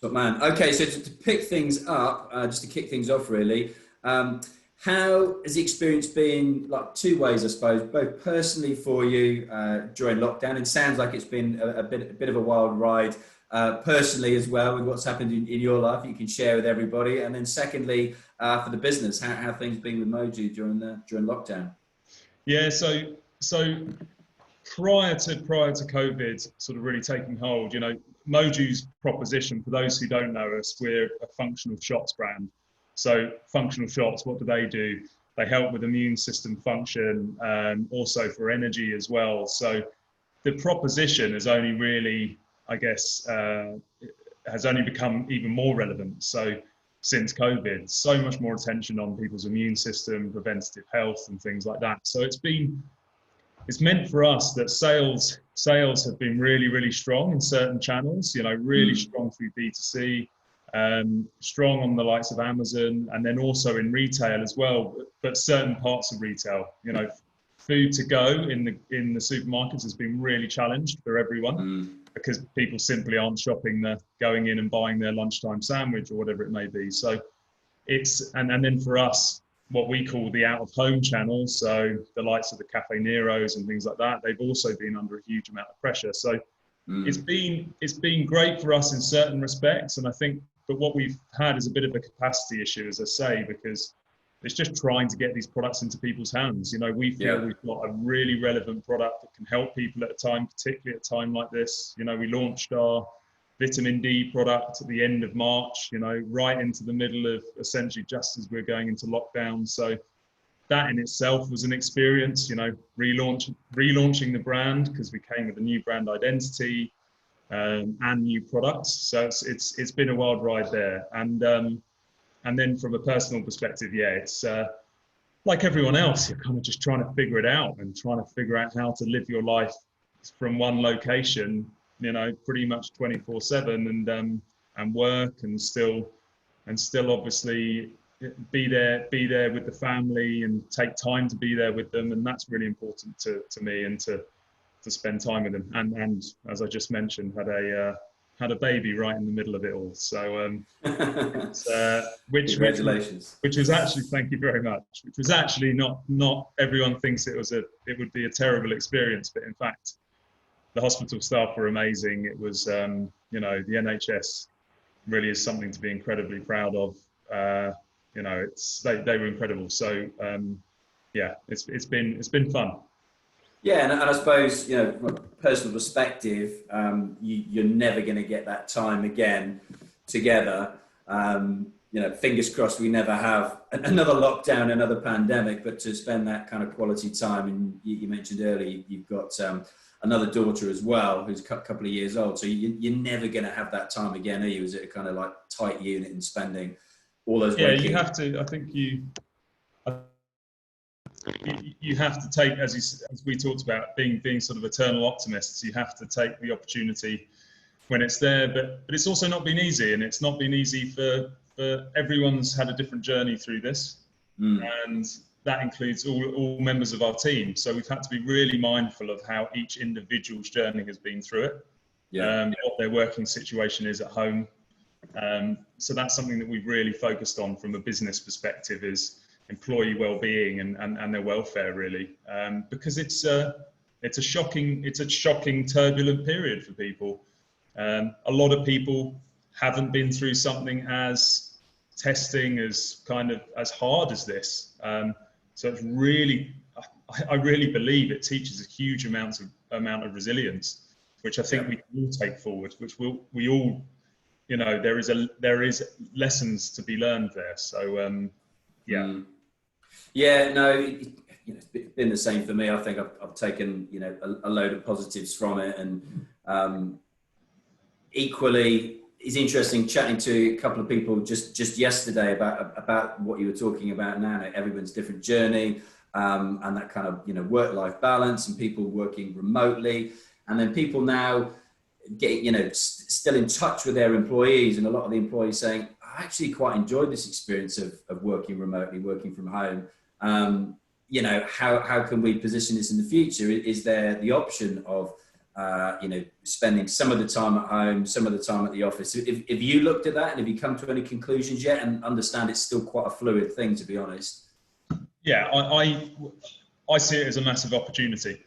Top man. Okay, so to pick things up, just to kick things off really, how has the experience been, like two ways, I suppose, both personally for you during lockdown? It sounds like it's been a bit of a wild ride personally as well with what's happened in your life you can share with everybody. And then secondly, for the business, how things been with MOJU during lockdown? Yeah, so prior to COVID sort of really taking hold, you know, MOJU's proposition, for those who don't know us, we're a functional shots brand. So functional shots, what do? They help with immune system function, also for energy as well. So the proposition has only really, I guess, has only become even more relevant. So since COVID, so much more attention on people's immune system, preventative health and things like that. So it's meant for us that sales have been really strong in certain channels, you know, really strong through B2C, strong on the likes of Amazon, and then also in retail as well, but certain parts of retail, you know, food to go in the supermarkets has been really challenged for everyone because people simply aren't going in and buying their lunchtime sandwich or whatever it may be. So it's, and then for us, what we call the out of home channels, so the likes of the Cafe Neros and things like that, they've also been under a huge amount of pressure. So it's been great for us in certain respects, and I think, but what we've had is a bit of a capacity issue, as I say, because it's just trying to get these products into people's hands. You know, we feel we've got a really relevant product that can help people at a time, particularly at a time like this. You know, we launched our vitamin D product at the end of March, you know, right into the middle of essentially just as we're going into lockdown. So that in itself was an experience, you know, relaunching the brand because we came with a new brand identity and new products. So it's been a wild ride there. And then from a personal perspective, it's like everyone else, you're kind of just trying to figure it out and trying to figure out how to live your life from one location, you know, pretty much 24/7 and work and still obviously be there with the family and take time to be there with them. And that's really important to me, and to spend time with them. And as I just mentioned, had a baby right in the middle of it all. So Congratulations. Which was actually, thank you very much, which was actually not everyone thinks it would be a terrible experience, but in fact the hospital staff were amazing. It was you know, the NHS really is something to be incredibly proud of. You know, they were incredible. So it's been fun. Yeah, and I suppose, you know, from a personal perspective, you're never going to get that time again together. You know, fingers crossed we never have another lockdown, another pandemic, but to spend that kind of quality time. And you mentioned earlier, you've got another daughter as well, who's a couple of years old. So you're never going to have that time again, are you? Is it a kind of like tight unit in spending all those? Yeah, you have to. I think you have to take, as we talked about, being sort of eternal optimists. You have to take the opportunity when it's there, but it's also not been easy, and it's not been easy for everyone's had a different journey through this, and that includes all members of our team. So we've had to be really mindful of how each individual's journey has been through it, what their working situation is at home. So that's something that we've really focused on from a business perspective, is employee well-being and their welfare, really, because it's a shocking, turbulent period for people. A lot of people haven't been through something as testing, as hard as this. So it's really, I really believe it teaches a huge amount of resilience, which I think we can all take forward, which we all, you know, there is lessons to be learned there. So Yeah, no, it's been the same for me. I think I've taken, you know, a load of positives from it, and equally, it's interesting chatting to a couple of people just yesterday about what you were talking about now. Everyone's different journey, and that kind of, you know, work-life balance, and people working remotely, and then people now getting, you know, still in touch with their employees, and a lot of the employees saying, I actually quite enjoyed this experience of working remotely, working from home. You know, how can we position this in the future? Is there the option of spending some of the time at home, some of the time at the office. Have you looked at that, and have you come to any conclusions yet? And understand it's still quite a fluid thing, to be honest. Yeah, I see it as a massive opportunity,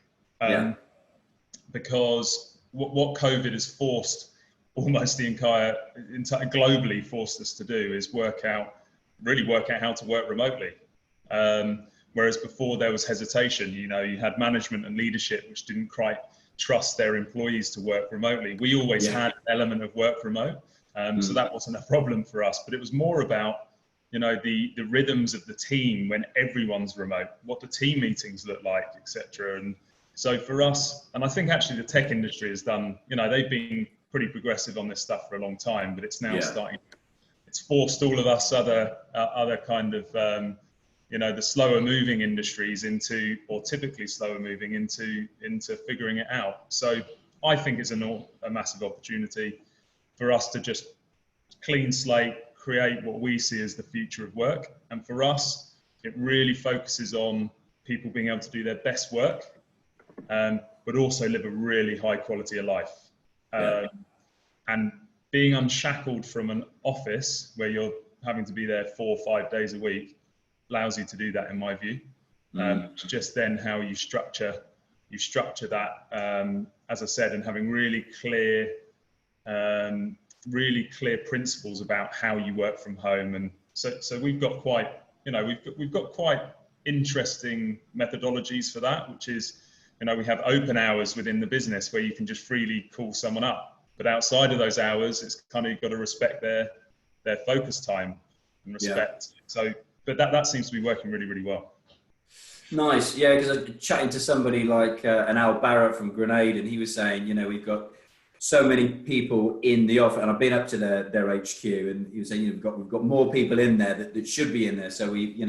because what COVID has forced almost the entire globally forced us to do is really work out how to work remotely. Whereas before there was hesitation, you had management and leadership which didn't quite trust their employees to work remotely. We always had an element of work remote, so that wasn't a problem for us. But it was more about the rhythms of the team when everyone's remote, what the team meetings look like, etc. And so for us, and I think actually the tech industry has done, they've been pretty progressive on this stuff for a long time, but it's now starting. It's forced all of us other kind of the slower moving industries or typically slower moving into figuring it out. So I think it's a massive opportunity for us to just clean slate, create what we see as the future of work. And for us, it really focuses on people being able to do their best work, but also live a really high quality of life. And being unshackled from an office where you're having to be there 4 or 5 days a week allows you to do that, in my view. It's just then how you structure that, as I said, and having really clear principles about how you work from home. And so we've got quite interesting methodologies for that, which is, we have open hours within the business where you can just freely call someone up, but outside of those hours, it's kind of, you've got to respect their focus time and respect. So, but that seems to be working really, really well. Nice. Yeah, because I was chatting to somebody like an Al Barrett from Grenade, and he was saying, we've got so many people in the office, and I've been up to their HQ, and he was saying, we've got more people in there that should be in there. So we,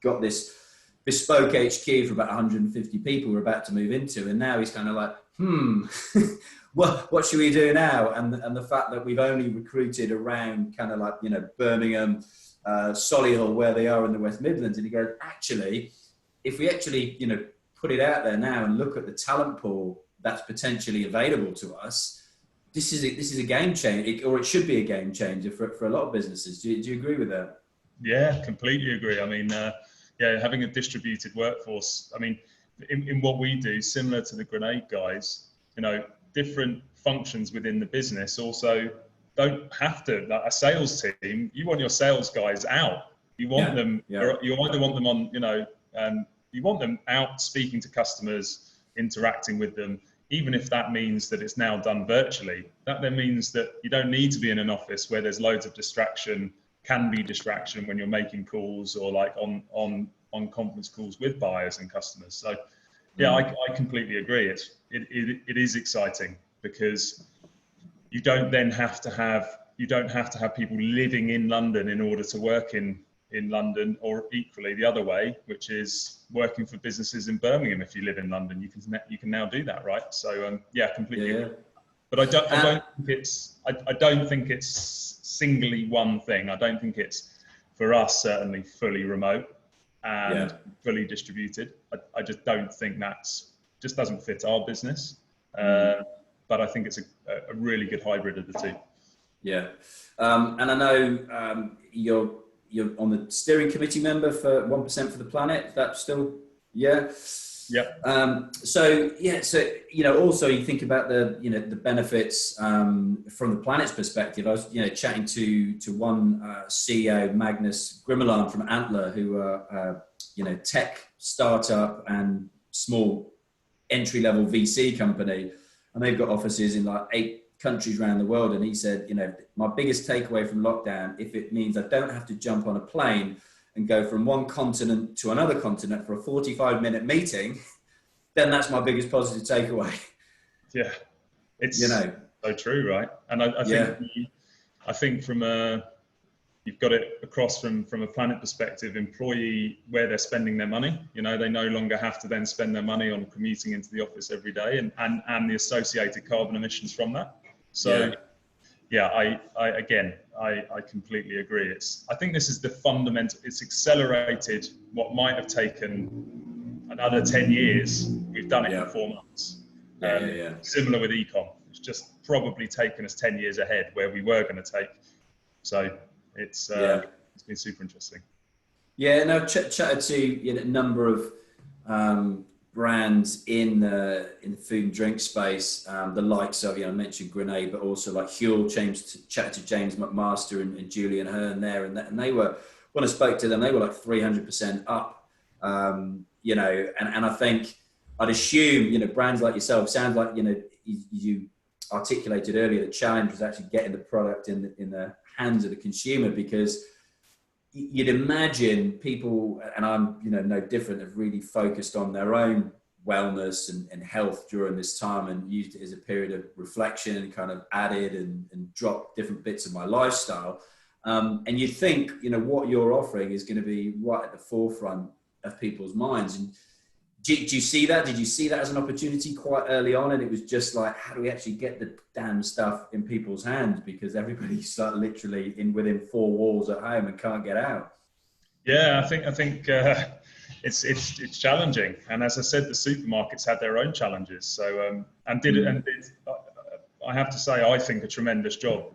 got this bespoke HQ for about 150 people we're about to move into, and now he's kind of like, what should we do now? And the fact that we've only recruited around kind of like, Birmingham, Solihull, where they are in the West Midlands, and he goes, actually, if we actually, put it out there now and look at the talent pool that's potentially available to us, this is a game changer, or it should be a game changer for a lot of businesses. Do you agree with that? Yeah, completely agree. I mean, having a distributed workforce. I mean, in what we do, similar to the Grenade guys, different functions within the business also don't have to. Like a sales team, you want your sales guys out. You want them. You either want them on, you want them out speaking to customers, interacting with them, even if that means that it's now done virtually. That then means that you don't need to be in an office where there's loads of distraction, can be distraction when you're making calls or like on conference calls with buyers and customers. So I completely agree. It is exciting because you don't have to have people living in London in order to work in London, or equally the other way, which is working for businesses in Birmingham. If you live in London, you can now do that, right? So completely agree. But I don't think it's singly one thing. I don't think it's, for us, certainly fully remote and fully distributed. I just don't think just doesn't fit our business. But I think it's a really good hybrid of the two. Yeah. And I know you're on the steering committee member for 1% for the Planet. That's still, Yeah. So also you think about the benefits from the Planet's perspective. I was chatting to one CEO, Magnus Grimmeland from Antler, who are tech startup and small entry-level VC company, and they've got offices in like 8 countries around the world. And he said, my biggest takeaway from lockdown, if it means I don't have to jump on a plane and go from one continent to another continent for a 45-minute meeting, then that's my biggest positive takeaway. Yeah, it's so true, right? And I think from you've got it across from a Planet perspective, employee, where they're spending their money. They no longer have to then spend their money on commuting into the office every day and the associated carbon emissions from that. So I completely agree. I think this is the fundamental. It's accelerated what might have taken another 10 years. We've done it in 4 months. Similar with ecom. It's just probably taken us 10 years ahead where we were going to take. So it's been super interesting. Yeah, no, chatted to a number of brands in the food and drink space, the likes of, I mentioned Grenade, but also like Huel. Chatted to James McMaster and Julian Hearn there, and they were, when I spoke to them, they were like 300% up. And I think I'd assume, brands like yourself, sounds like, you articulated earlier, the challenge was actually getting the product in the hands of the consumer, because you'd imagine people, and I'm no different, have really focused on their own wellness and health during this time, and used it as a period of reflection, and kind of added and dropped different bits of my lifestyle. And you think, what you're offering is going to be right at the forefront of people's minds. And do you see that? Did you see that as an opportunity quite early on? And it was just like, how do we actually get the damn stuff in people's hands? Because everybody's like literally within four walls at home and can't get out. Yeah, I think it's challenging. And as I said, the supermarkets had their own challenges. So I have to say, I think a tremendous job.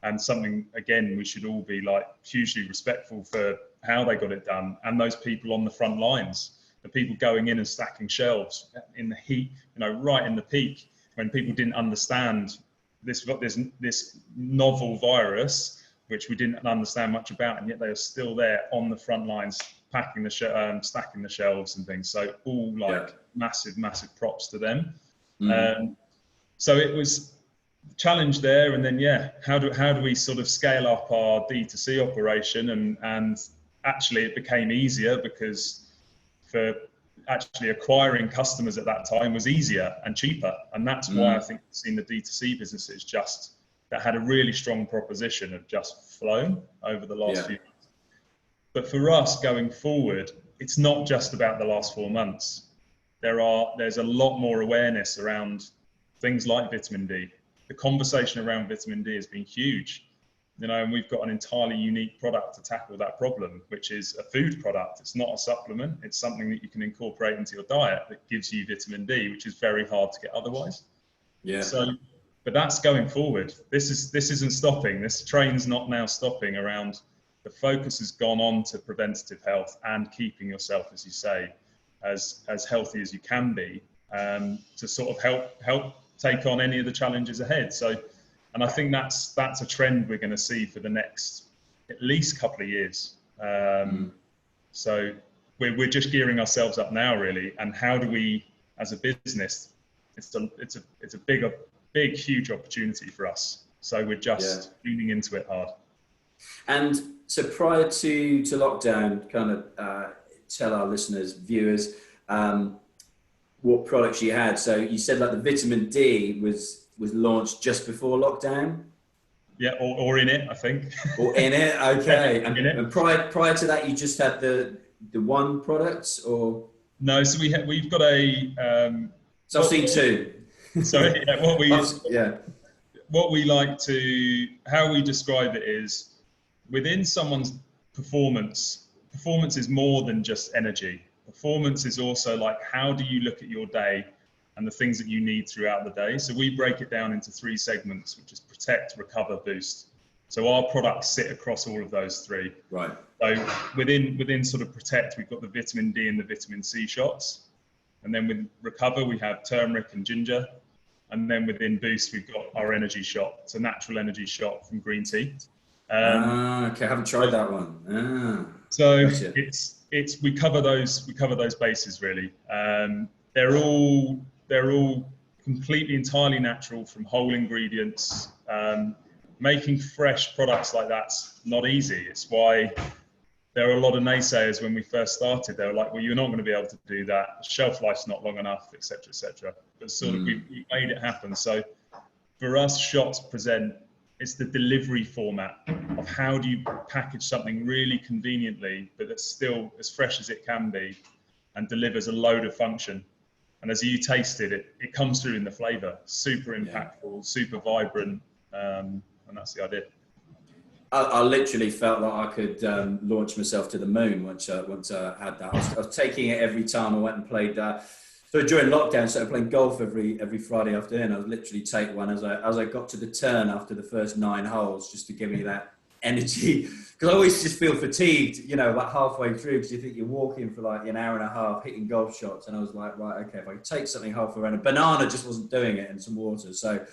And something, again, we should all be like hugely respectful for how they got it done, and those people on the front lines. The people going in and stacking shelves in the heat, right in the peak, when people didn't understand this novel virus, which we didn't understand much about, and yet they are still there on the front lines, packing stacking the shelves and things. So all massive props to them. So it was a challenge there, and then how do we sort of scale up our D2C operation, and actually it became easier, because for actually acquiring customers at that time was easier and cheaper. And that's why I think we've seen the D2C businesses that had a really strong proposition have just flown over the last few months. But for us going forward, it's not just about the last 4 months. There's a lot more awareness around things like vitamin D. The conversation around vitamin D has been huge. And we've got an entirely unique product to tackle that problem, which is a food product. It's not a supplement. It's something that you can incorporate into your diet that gives you vitamin D, which is very hard to get otherwise. Yeah. So, but that's going forward. This isn't stopping. This train's not now stopping around. The focus has gone on to preventative health and keeping yourself, as you say, as healthy as you can be, to sort of help take on any of the challenges ahead. And I think that's a trend we're going to see for the next at least couple of years. So we're just gearing ourselves up now, really. And how do we, as a business, it's a big, huge opportunity for us. So we're just leaning into it hard. And so prior to lockdown, kind of tell our listeners, viewers, what products you had. So you said like the vitamin D was launched just before lockdown? Yeah, or in it, I think. Or in it, okay. And prior to that, you just had the one product, or? No, so we've got a... so I've seen two. Sorry, what we like to... How we describe it is, within someone's performance is more than just energy. Performance is also like, how do you look at your day and the things that you need throughout the day. So we break it down into 3 segments, which is protect, recover, boost. So our products sit across all of those 3. Right. So within sort of protect, we've got the vitamin D and the vitamin C shots. And then with recover, we have turmeric and ginger. And then within boost, we've got our energy shot. It's a natural energy shot from green tea. Okay, I haven't tried that one. So gotcha. We cover those bases, really. They're all completely, entirely natural from whole ingredients. Making fresh products like that's not easy. It's why there are a lot of naysayers when we first started. They were like, well, you're not going to be able to do that. Shelf life's not long enough, et cetera, et cetera. But sort of we made it happen. So for us, shots present, it's the delivery format of how do you package something really conveniently, but that's still as fresh as it can be and delivers a load of function. And as you taste it, it comes through in the flavour. Super impactful, super vibrant, and that's the idea. I literally felt like I could launch myself to the moon once I had that. I was taking it every time I went and played So during lockdown, started playing golf every Friday afternoon. I would literally take one as I got to the turn after the first 9 holes, just to give me that energy. Because I always just feel fatigued, you know, about halfway through, because you think you're walking for like an hour and a half, hitting golf shots. And I was like, right, okay, if I take something halfway around, a banana just wasn't doing it, and some water. So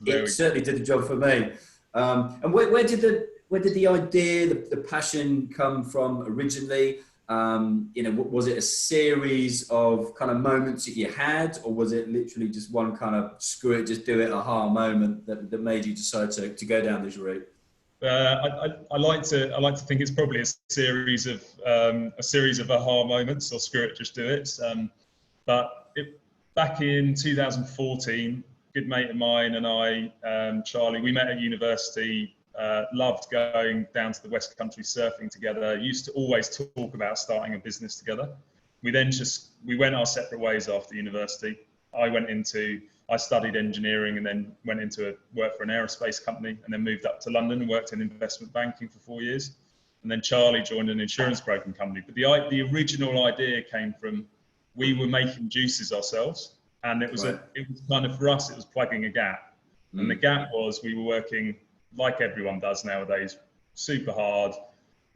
it certainly did the job for me. And where did the idea, the passion come from originally? You know, was it a series of kind of moments that you had, or was it literally just one kind of screw it, just do it aha moment that made you decide to go down this route? I like to think it's probably a series of aha moments, or screw it, just do it. Back in 2014, a good mate of mine and I, Charlie, we met at university. Loved going down to the West Country surfing together. Used to always talk about starting a business together. We went our separate ways after university. I studied engineering and then went into work for an aerospace company, and then moved up to London and worked in investment banking for 4 years. And then Charlie joined an insurance broking company. But the original idea came from, we were making juices ourselves, and it was kind of, for us, it was plugging a gap. And the gap was, we were working like everyone does nowadays, super hard,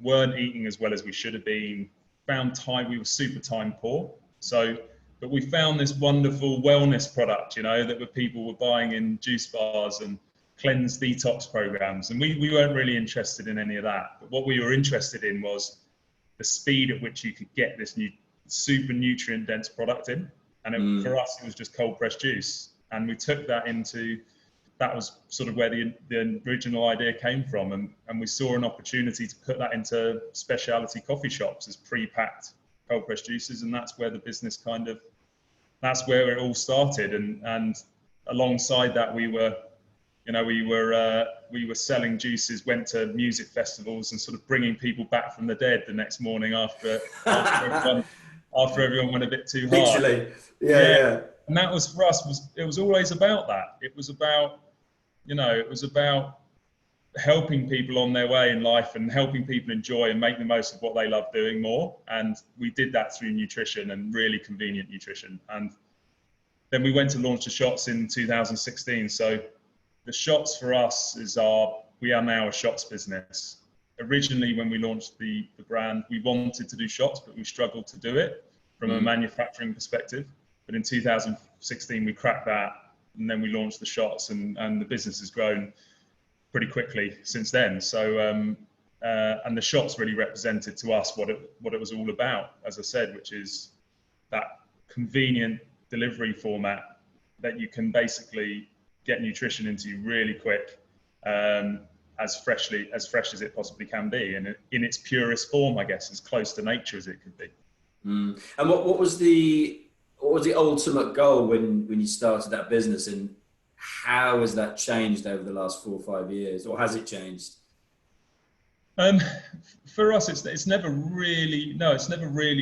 weren't eating as well as we should have been, we were super time poor. But we found this wonderful wellness product, you know, that people were buying in juice bars and cleanse detox programs. And we weren't really interested in any of that. But what we were interested in was the speed at which you could get this new super nutrient dense product in. And for us, it was just cold pressed juice. And we took that that was sort of where the original idea came from. And we saw an opportunity to put that into specialty coffee shops as pre-packed cold pressed juices. And that's where the business that's where it all started. And alongside that, we were selling juices, went to music festivals and sort of bringing people back from the dead the next morning after everyone went a bit too hard. Literally. Yeah. And that was, for us, it was always about that. It was about helping people on their way in life and helping people enjoy and make the most of what they love doing more. And we did that through nutrition, and really convenient nutrition. And then we went to launch the shots in 2016. So the shots for us we are now a shots business. Originally, when we launched the brand, we wanted to do shots, but we struggled to do it from a manufacturing perspective. But in 2016, we cracked that, and then we launched the shots, and the business has grown pretty quickly since then. So, and the shots really represented to us what it was all about, as I said, which is that convenient delivery format that you can basically get nutrition into you really quick, as fresh as it possibly can be, and in its purest form, I guess, as close to nature as it could be. And what was the ultimate goal when you started that business, and how has that changed over the last 4 or 5 years, or has it changed? For us, it's never really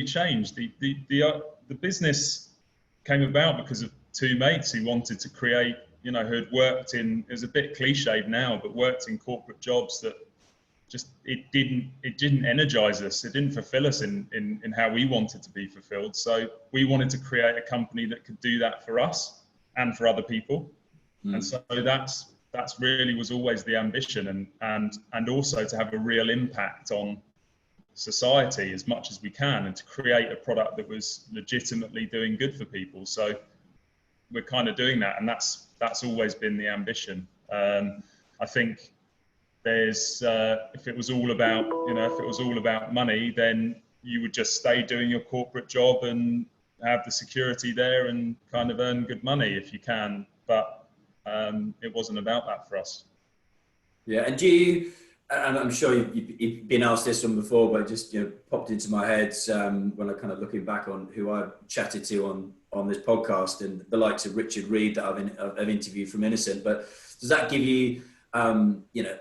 changed. The business came about because of two mates who wanted to create, who had worked in, it was a bit cliched now, but worked in corporate jobs that just, it didn't energize us. It didn't fulfill us in how we wanted to be fulfilled. So we wanted to create a company that could do that for us and for other people. And so that's really was always the ambition, and also to have a real impact on society as much as we can, and to create a product that was legitimately doing good for people. So we're kind of doing that, and that's always been the ambition. I think if it was all about money, then you would just stay doing your corporate job and have the security there and kind of earn good money if you can. But it wasn't about that for us. Yeah, and and I'm sure you've been asked this one before, but it just popped into my head when I kind of looking back on who I've chatted to on this podcast, and the likes of Richard Reed that I've interviewed from Innocent. But does that give you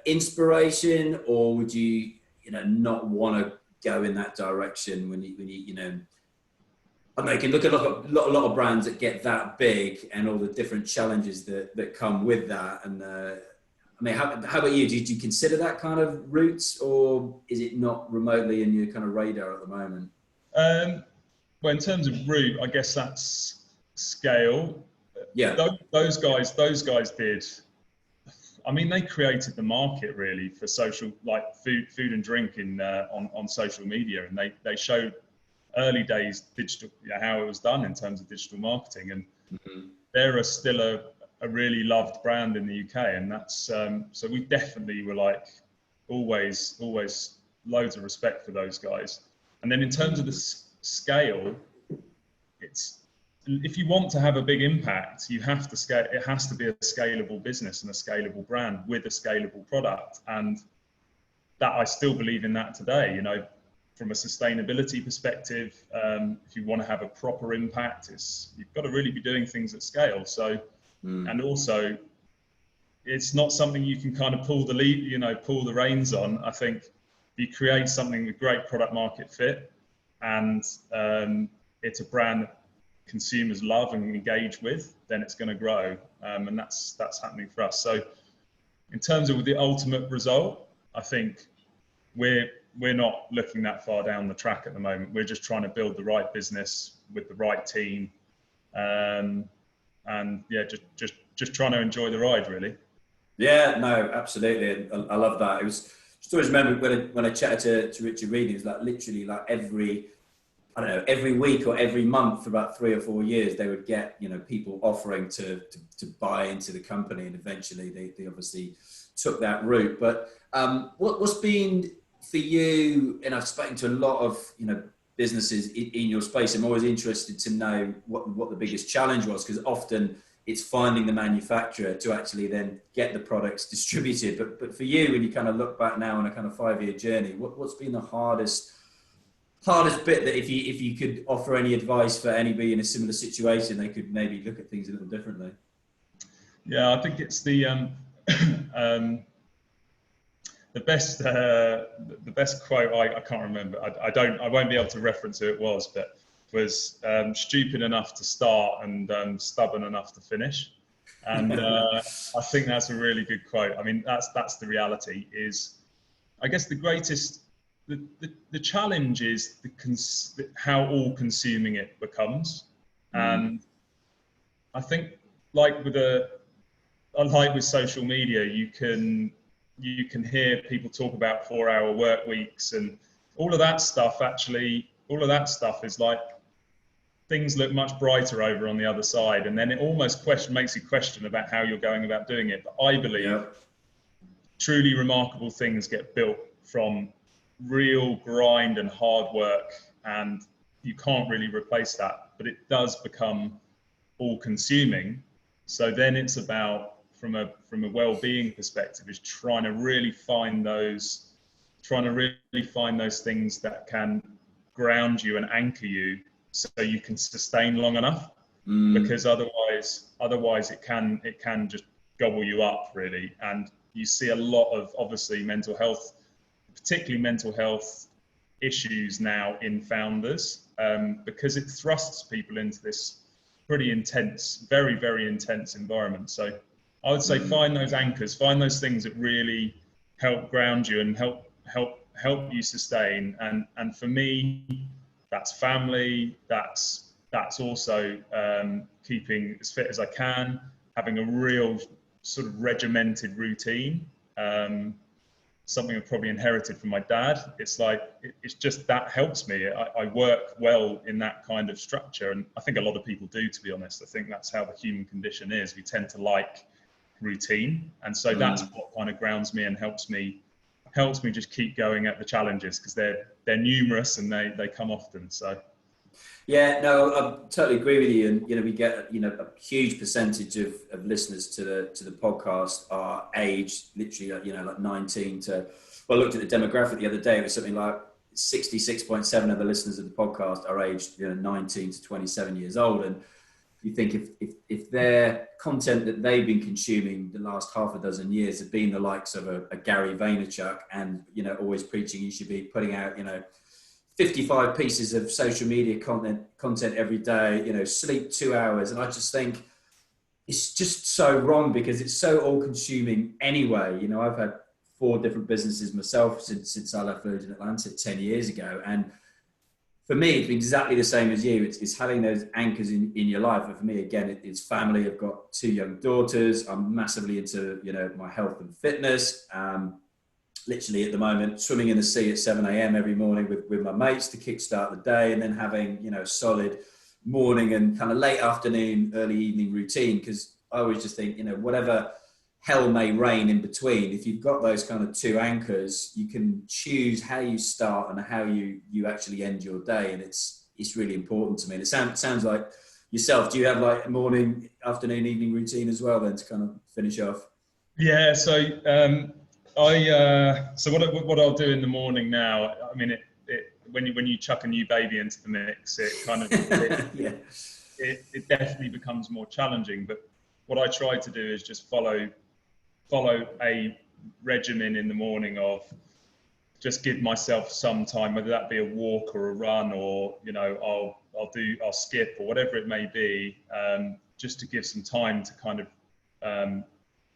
inspiration, or would you not want to go in that direction when you I don't know, you can look at a lot of brands that get that big and all the different challenges that come with that. And how about you? Did you consider that kind of routes, or is it not remotely in your kind of radar at the moment? Well, in terms of route, I guess scale, Yeah. those guys did. I mean, they created the market really for social, like food and drink on social media, and they showed early days digital, how it was done in terms of digital marketing, and they're still a really loved brand in the UK, and that's so we definitely were like always loads of respect for those guys. And then in terms of the scale, it's, if you want to have a big impact, you have to scale. It has to be a scalable business and a scalable brand with a scalable product, and that I still believe in that today. You know, from a sustainability perspective, if you want to have a proper impact, you've got to really be doing things at scale. So, and also, it's not something you can kind of pull the reins on. I think if you create something with great product market fit, and it's a brand that consumers love and engage with, then it's going to grow, and that's happening for us. So, in terms of the ultimate result, I think we're not looking that far down the track at the moment. We're just trying to build the right business with the right team, and yeah, just trying to enjoy the ride, really. Yeah, no, absolutely. I love that. It was just always remember when I chatted to Richard Reed, it was like literally like every week or every month for about 3 or 4 years, they would get, people offering to buy into the company, and eventually they obviously took that route. But what's been for you, and I've spoken to a lot of, businesses in your space, I'm always interested to know what the biggest challenge was, because often it's finding the manufacturer to actually then get the products distributed. But for you, when you kind of look back now on a kind of 5-year journey, what's been the hardest bit, that if you could offer any advice for anybody in a similar situation, they could maybe look at things a little differently? Yeah, I think it's the best quote, I can't remember. I won't be able to reference who it was, but was stupid enough to start and stubborn enough to finish. And I think that's a really good quote. I mean, that's the reality. Is, I guess, the greatest, the challenge is how all consuming it becomes. And I think like with social media, you can hear people talk about 4-hour work weeks and all of that stuff. Actually, all of that stuff is like, things look much brighter over on the other side, and then it almost makes you question about how you're going about doing it. But I believe truly remarkable things get built from real grind and hard work, and you can't really replace that, but it does become all consuming. So then it's about, from a well-being perspective, is trying to really find those things that can ground you and anchor you, so you can sustain long enough. Because otherwise it can just gobble you up, really. And you see a lot of, obviously, particularly mental health issues now in founders, because it thrusts people into this pretty intense, very, very intense environment. So I would say find those anchors, find those things that really help ground you and help you sustain. And for me, that's family, that's also keeping as fit as I can, having a real sort of regimented routine, something I probably inherited from my dad. It's like, it's just, that helps me. I work well in that kind of structure, and I think a lot of people do, to be honest. I think that's how the human condition is. We tend to like routine, and so that's what kind of grounds me and helps me just keep going at the challenges, because they're numerous and they come often. So yeah, no, I totally agree with you. And we get a huge percentage of listeners to the podcast are aged literally like 19 to, well, I looked at the demographic the other day, it was something like 66.7 of the listeners of the podcast are aged 19 to 27 years old. And you think if their content that they've been consuming the last half a dozen years have been the likes of a Gary Vaynerchuk, and always preaching you should be putting out 55 pieces of social media content every day, sleep 2 hours, and I just think it's just so wrong, because it's so all consuming anyway. I've had 4 different businesses myself since I left Virgin Atlantic 10 years ago, and for me, it's been exactly the same as you. It's having those anchors in your life. And for me, again, it's family. I've got 2 young daughters. I'm massively into, my health and fitness. Literally at the moment, swimming in the sea at 7 a.m. every morning with my mates to kickstart the day, and then having, a solid morning and kind of late afternoon, early evening routine. Because I always just think, whatever hell may reign in between, if you've got those kind of 2 anchors, you can choose how you start and how you actually end your day. And it's really important to me. And it sounds like yourself. Do you have like a morning, afternoon, evening routine as well then to kind of finish off? Yeah. So so what I'll do in the morning now, I mean, when you chuck a new baby into the mix, it kind of Yeah. it definitely becomes more challenging. But what I try to do is just follow a regimen in the morning of just give myself some time, whether that be a walk or a run, or I'll skip or whatever it may be, just to give some time to kind of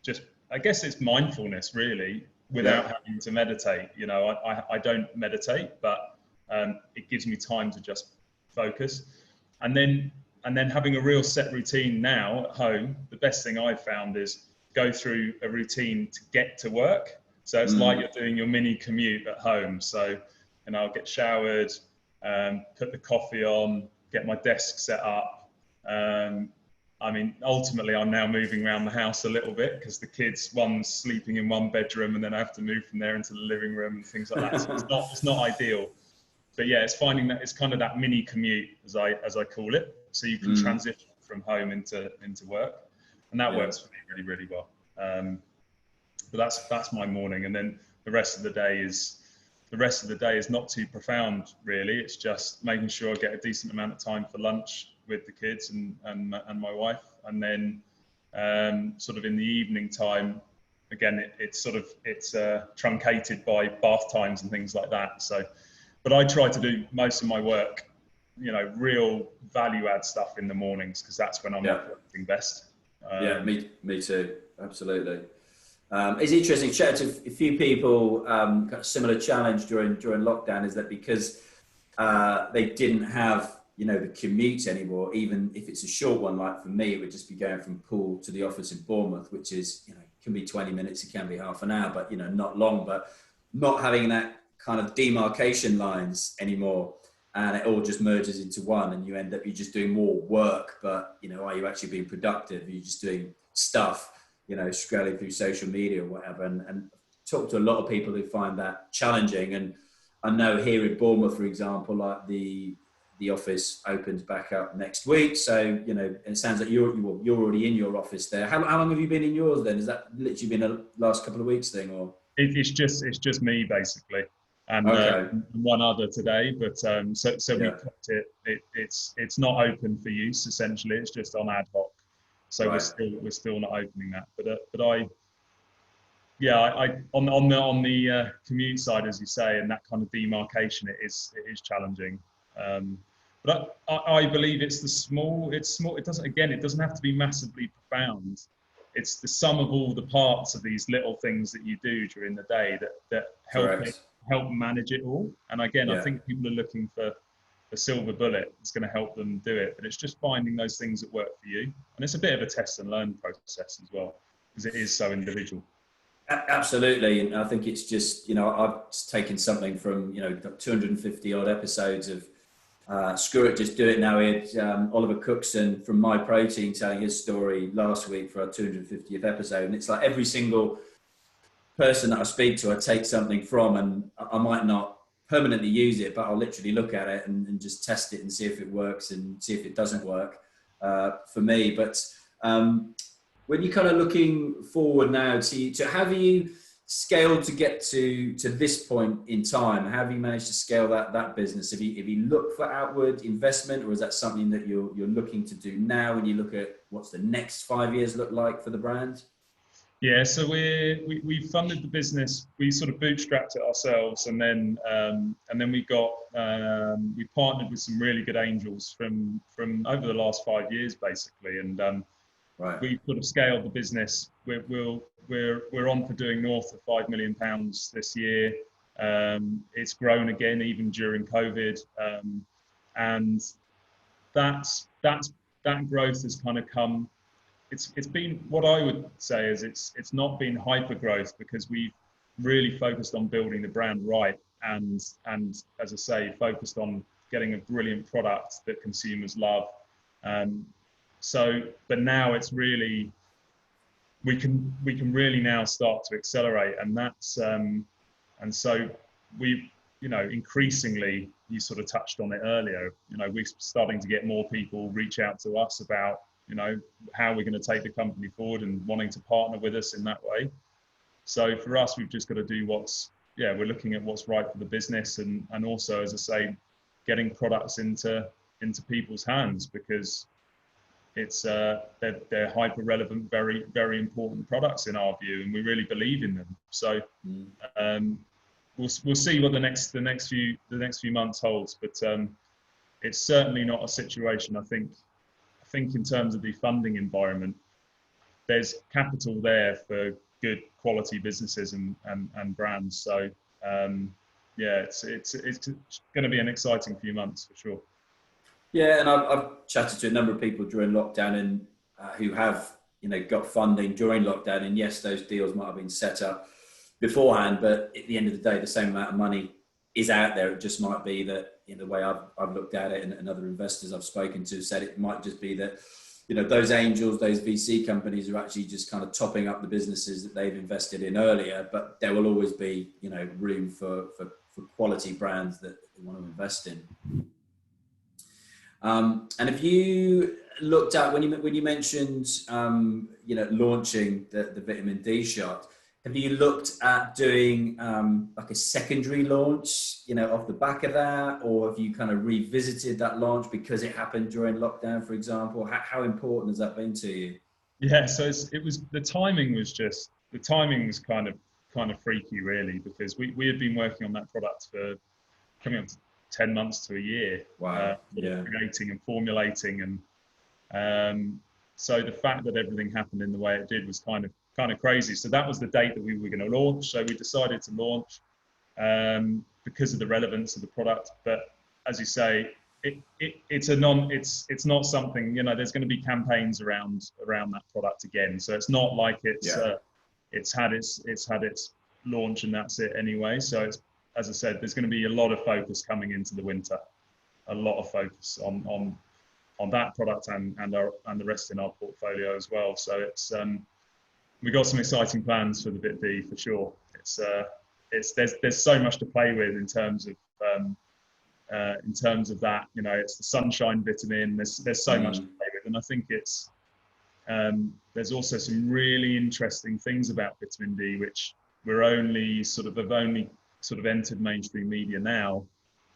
just, I guess it's mindfulness really, without having to meditate. I don't meditate, but it gives me time to just focus. And then having a real set routine now at home, the best thing I've found is go through a routine to get to work. So it's like you're doing your mini commute at home. So, I'll get showered, put the coffee on, get my desk set up. I mean, ultimately, I'm now moving around the house a little bit because the kids, one's sleeping in one bedroom, and then I have to move from there into the living room and things like that. So it's not ideal. But yeah, it's finding that it's kind of that mini commute, as I call it. So you can transition from home into work, and that works for me really, really well. But that's my morning, and then the rest of the day is not too profound really. It's just making sure I get a decent amount of time for lunch with the kids and my wife, and then sort of in the evening time, again it's truncated by bath times and things like that. So, but I try to do most of my work, real value add stuff in the mornings, because that's when I'm operating best. Me too, absolutely. It's interesting, chatting to a few people, got a similar challenge during lockdown, is that because they didn't have the commute anymore, even if it's a short one. Like for me, it would just be going from Poole to the office in Bournemouth, which is can be 20 minutes, it can be half an hour, but not long. But not having that kind of demarcation lines anymore, and it all just merges into one, and you're just doing more work. But are you actually being productive? Are you just doing stuff? Scrolling through social media or whatever, and talk to a lot of people who find that challenging. And I know here in Bournemouth, for example, like the office opens back up next week. So, it sounds like you're already in your office there. How long have you been in yours then? Has that literally been a last couple of weeks thing, or? It's just me basically, and one other today. But so we kept it. It's not open for use essentially. It's just on ad hoc. So we're still not opening that. But I on the commute side, as you say, and that kind of demarcation, it is challenging. But I believe it's small. It doesn't have to be massively profound. It's the sum of all the parts of these little things that you do during the day that help manage it all. And again, I think people are looking for a silver bullet that's going to help them do it, but it's just finding those things that work for you. And it's a bit of a test and learn process as well, because it is so individual. Absolutely. And I think it's just, I've taken something from, 250 odd episodes of Screw It, Just Do It Now. We had Oliver Cookson from My Protein telling his story last week for our 250th episode. And it's like every single person that I speak to, I take something from, and I might not permanently use it, but I'll literally look at it and just test it and see if it works and see if it doesn't work for me. But when you're kind of looking forward now to have you scaled to get to this point in time, how have you managed to scale that business? Have you looked for outward investment, or is that something that you're looking to do now when you look at what's the next 5 years look like for the brand? Yeah, so we funded the business. We sort of bootstrapped it ourselves, and then we partnered with some really good angels from over the last 5 years, basically, and we sort of scaled the business. We're on for doing north of £5 million this year. It's grown again, even during COVID. and that growth has kind of come. It's been, what I would say is it's not been hyper growth, because we've really focused on building the brand right, and as I say, focused on getting a brilliant product that consumers love. But now it's really, we can really now start to accelerate, and that's and so we, increasingly, you sort of touched on it earlier, we're starting to get more people reach out to us about, how we're going to take the company forward and wanting to partner with us in that way. So for us, we've just got to do we're looking at what's right for the business, and also, as I say, getting products into people's hands, because it's they're hyper relevant, very, very important products in our view, and we really believe in them. So we'll see what the next few months holds, but it's certainly not a situation. I think in terms of the funding environment, there's capital there for good quality businesses and brands. So it's going to be an exciting few months for sure. Yeah, and I've chatted to a number of people during lockdown, and who have got funding during lockdown, and yes, those deals might have been set up beforehand, but at the end of the day, the same amount of money is out there. It just might be that, the way I've looked at it, and other investors I've spoken to said, it might just be that those angels, those VC companies, are actually just kind of topping up the businesses that they've invested in earlier, but there will always be room for quality brands that they want to invest in. And if you looked at, when you mentioned launching the vitamin D shot, have you looked at doing like a secondary launch off the back of that, or have you kind of revisited that launch because it happened during lockdown, for example? How important has that been to you? Yeah, so the timing was kind of freaky, really, because we had been working on that product for coming up to 10 months to a year. Wow. Creating and formulating, and so the fact that everything happened in the way it did was kind of crazy. So that was the date that we were going to launch. So we decided to launch because of the relevance of the product. But as you say, it's not something, there's going to be campaigns around that product again. So it's not like it's had its launch and that's it anyway. So it's, as I said, there's going to be a lot of focus coming into the winter, a lot of focus on that product and the rest in our portfolio as well. So it's we got some exciting plans for the Vit D for sure. There's so much to play with in terms of that. It's the sunshine vitamin. There's so much to play with, and I think there's also some really interesting things about vitamin D which we're only sort of entered mainstream media now,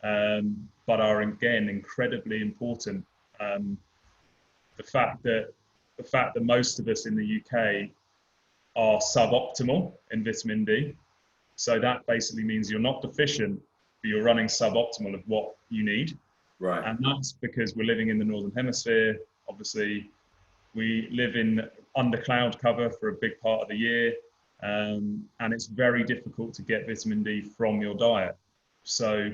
but are again incredibly important. The fact that most of us in the UK are suboptimal in vitamin D, so that basically means you're not deficient, but you're running suboptimal of what you need. Right. And that's because we're living in the Northern Hemisphere. Obviously, we live under cloud cover for a big part of the year, and it's very difficult to get vitamin D from your diet. So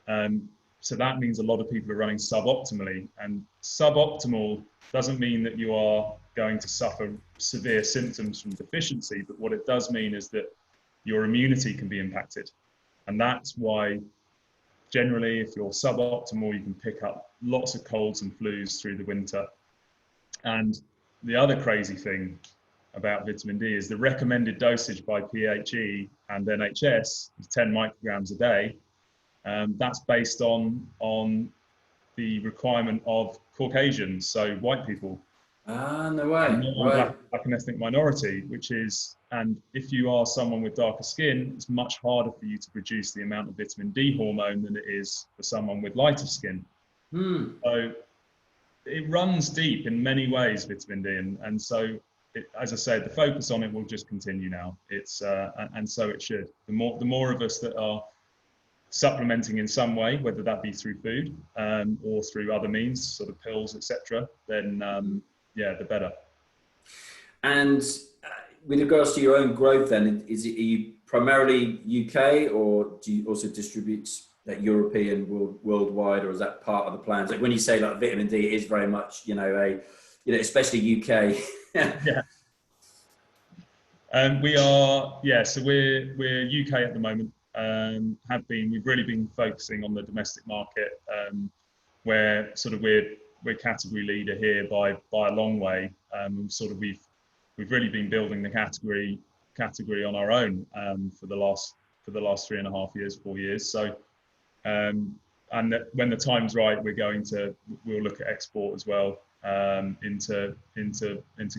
that means a lot of people are running suboptimally, and suboptimal doesn't mean that you are going to suffer severe symptoms from deficiency, but what it does mean is that your immunity can be impacted. And that's why generally, if you're suboptimal, you can pick up lots of colds and flus through the winter. And the other crazy thing about vitamin D is the recommended dosage by PHE and NHS is 10 micrograms a day. That's based on the requirement of Caucasians, so white people. No way. Black and ethnic minority, and if you are someone with darker skin, it's much harder for you to produce the amount of vitamin D hormone than it is for someone with lighter skin. So it runs deep in many ways, vitamin D, and so as I said, the focus on it will just continue now. And so it should. The more of us that are supplementing in some way, whether that be through food or through other means, sort of pills, etc., then the better. And with regards to your own growth, then, are you primarily UK, or do you also distribute that European, worldwide, or is that part of the plans? Like when you say like vitamin D, it is very much, especially UK. Yeah. We are, yeah, so we're UK at the moment. We've really been focusing on the domestic market, where sort of we're category leader here by a long way. We've really been building the category on our own for the last 3.5 years, 4 years. So and that when the time's right, we'll look at export as well, into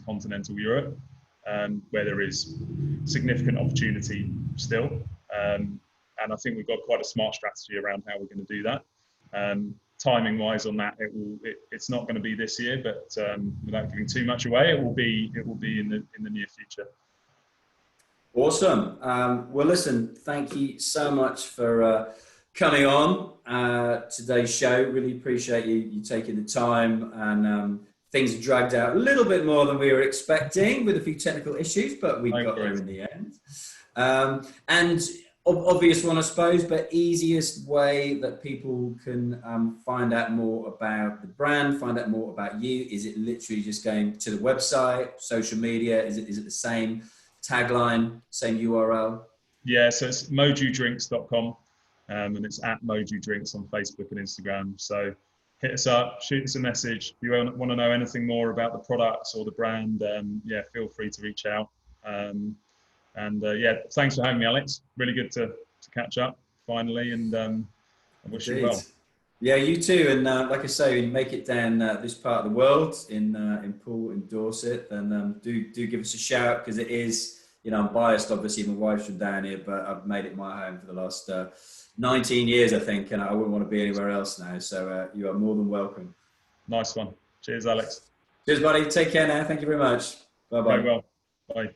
continental Europe, where there is significant opportunity still. And I think we've got quite a smart strategy around how we're going to do that. Timing wise on that, it's not going to be this year, but without giving too much away, it will be in the near future. Awesome. Well, listen, thank you so much for coming on today's show. Really appreciate you taking the time, and things dragged out a little bit more than we were expecting with a few technical issues, but we got there in the end. And obvious one, I suppose, but easiest way that people can find out more about the brand, find out more about you, is it literally just going to the website, social media? Is it the same tagline, same URL? Yeah, so it's mojudrinks.com, and it's at MOJU Drinks on Facebook and Instagram. So hit us up, shoot us a message. If you want to know anything more about the products or the brand, feel free to reach out. Thanks for having me, Alex. Really good to catch up finally, and I wish you well. Yeah, you too. And like I say, when you make it down this part of the world in Poole, in Dorset, then do give us a shout, because it is, I'm biased, obviously. My wife's from down here, but I've made it my home for the last 19 years, I think, and I wouldn't want to be anywhere else now. So you are more than welcome. Nice one. Cheers, Alex. Cheers, buddy. Take care now. Thank you very much. Bye-bye. Very well. Bye.